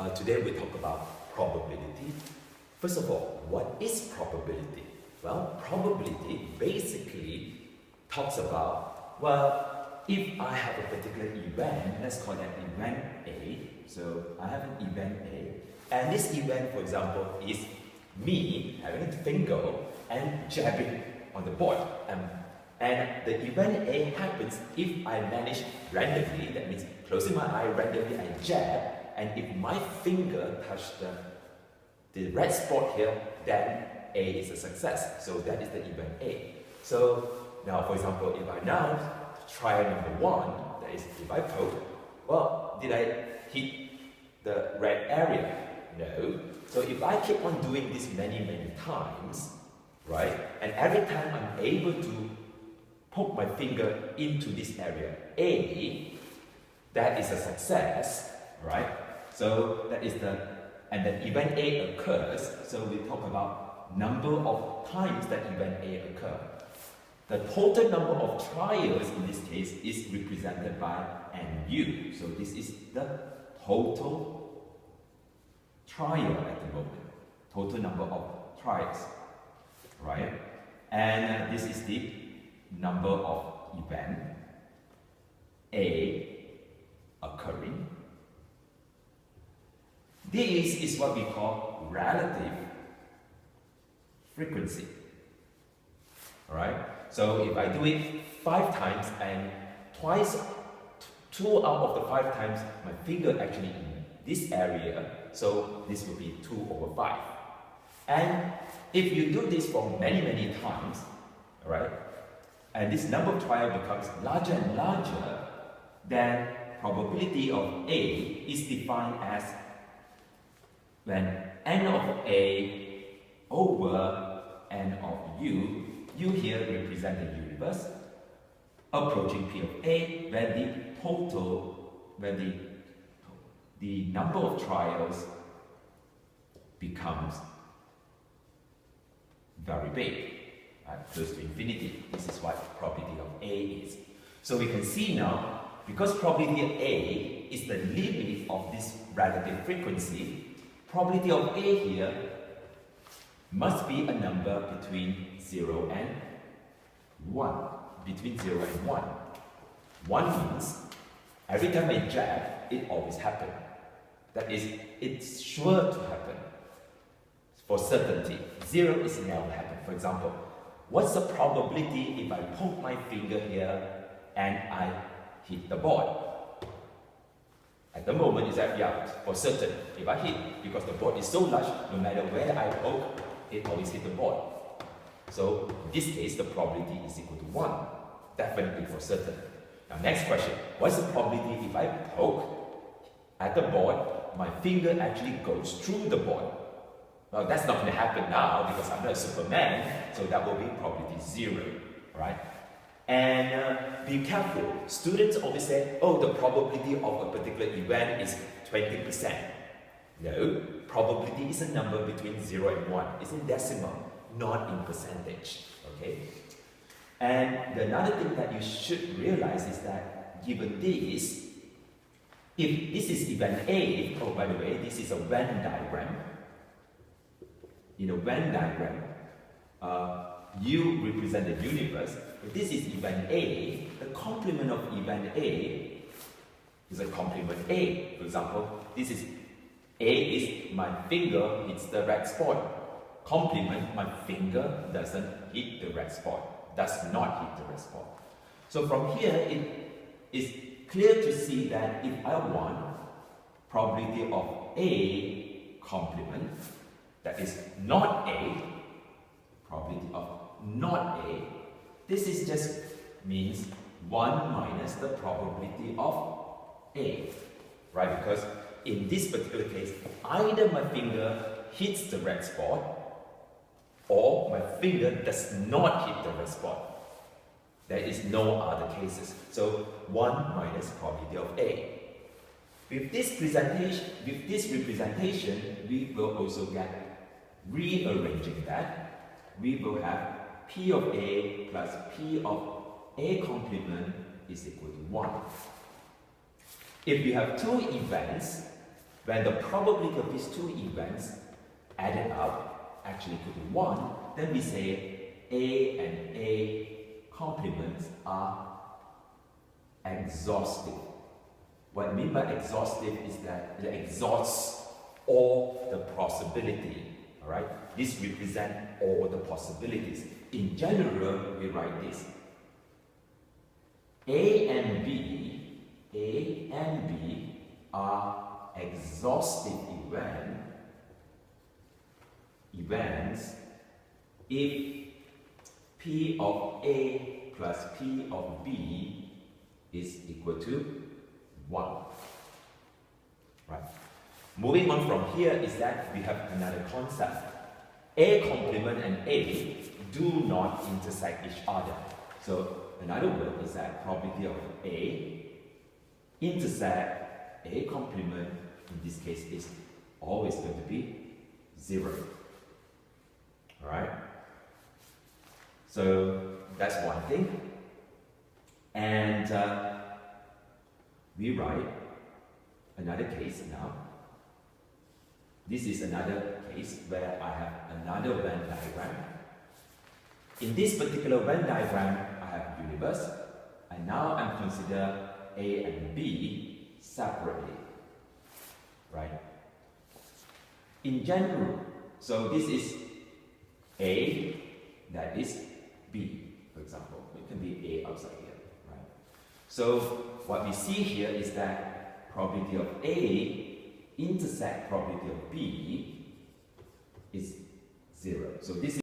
Today we talk about probability. First of all, what is probability? Well, probability basically talks about, well, if I have a particular event, let's call that event A. So I have an event A, and this event, for example, is me having a finger and jabbing on the board. And the event A happens if I manage randomly, that means closing my eye randomly, I jab, and if my finger touches the red spot here, then A is a success. So that is the event A. So now, for example, if I now try number 1, that is if I poke, well, did I hit the red area? No. So if I keep on doing this many times, right, and every time I'm able to poke my finger into this area A, that is a success, right? So that is and then event A occurs, so we talk about number of times that event A occurs. The total number of trials in this case is represented by NU. So this is the total trial at the moment, total number of trials, right? And this is the number of event A occurring. This is what we call relative frequency. Alright? So if I do it 5 times and twice, 2 out of the 5 times, my finger actually in this area, so this will be 2/5. And if you do this for many times, alright, and this number of trials becomes larger and larger, then probability of A is defined as when n of A over n of U, U here represents the universe, approaching P of A, when the number of trials becomes very big, close to infinity. This is what probability of A is. So we can see now, because probability of A is the limit of this relative frequency, probability of A here must be a number between 0 and 1. Between 0 and 1. 1 means every time I jab, it always happens. That is, it's sure to happen. For certainty. 0 is never happen. For example, what's the probability if I poke my finger here and I hit the board? At the moment, is that, yeah, for certain, if I hit, because the board is so large, no matter where I poke, it always hit the board. So, in this case, the probability is equal to 1. Definitely for certain. Now, next question. What's the probability if I poke at the board, my finger actually goes through the board? Well, that's not going to happen now because I'm not a Superman, so that will be probability 0, right? And be careful. Students always say, oh, the probability of a particular event is 20%. No, probability is a number between 0 and 1. It's in decimal, not in percentage. Okay? And another thing that you should realize is that given this, if this is event A, oh, by the way, this is a Venn diagram. In a Venn diagram, U represents the universe. If this is event A, the complement of event A is a complement A. For example, this is A is my finger hits the red spot. Complement, my finger doesn't hit the red spot. Does not hit the red spot. So from here, it is clear to see that if I want probability of A complement, that is not A, probability of not A, this is just means 1 minus the probability of A, right? Because in this particular case, either my finger hits the red spot or my finger does not hit the red spot. There is no other cases. So 1 minus probability of A. With this representation, we will also get rearranging that. We will have P of A plus P of A complement is equal to 1. If you have 2 events, when the probability of these two events added up actually equal to 1, then we say A and A complements are exhaustive. What I mean by exhaustive is that it exhausts all the possibility. Alright? This represents all the possibilities. In general, we write this. A and B are exhaustive events if P of A plus P of B is equal to 1. Right. Moving on from here is that we have another concept. A complement and A do not intersect each other. So another word is that probability of A intersect A complement, in this case, is always going to be 0. Alright? So that's one thing. And we write another case now. This is another case where I have another Venn diagram. In this particular Venn diagram, I have universe, and now I'm consider A and B separately, right? In general, so this is A, that is B, for example. It can be A outside here, right? So what we see here is that probability of A intersect probability of B is 0. So this is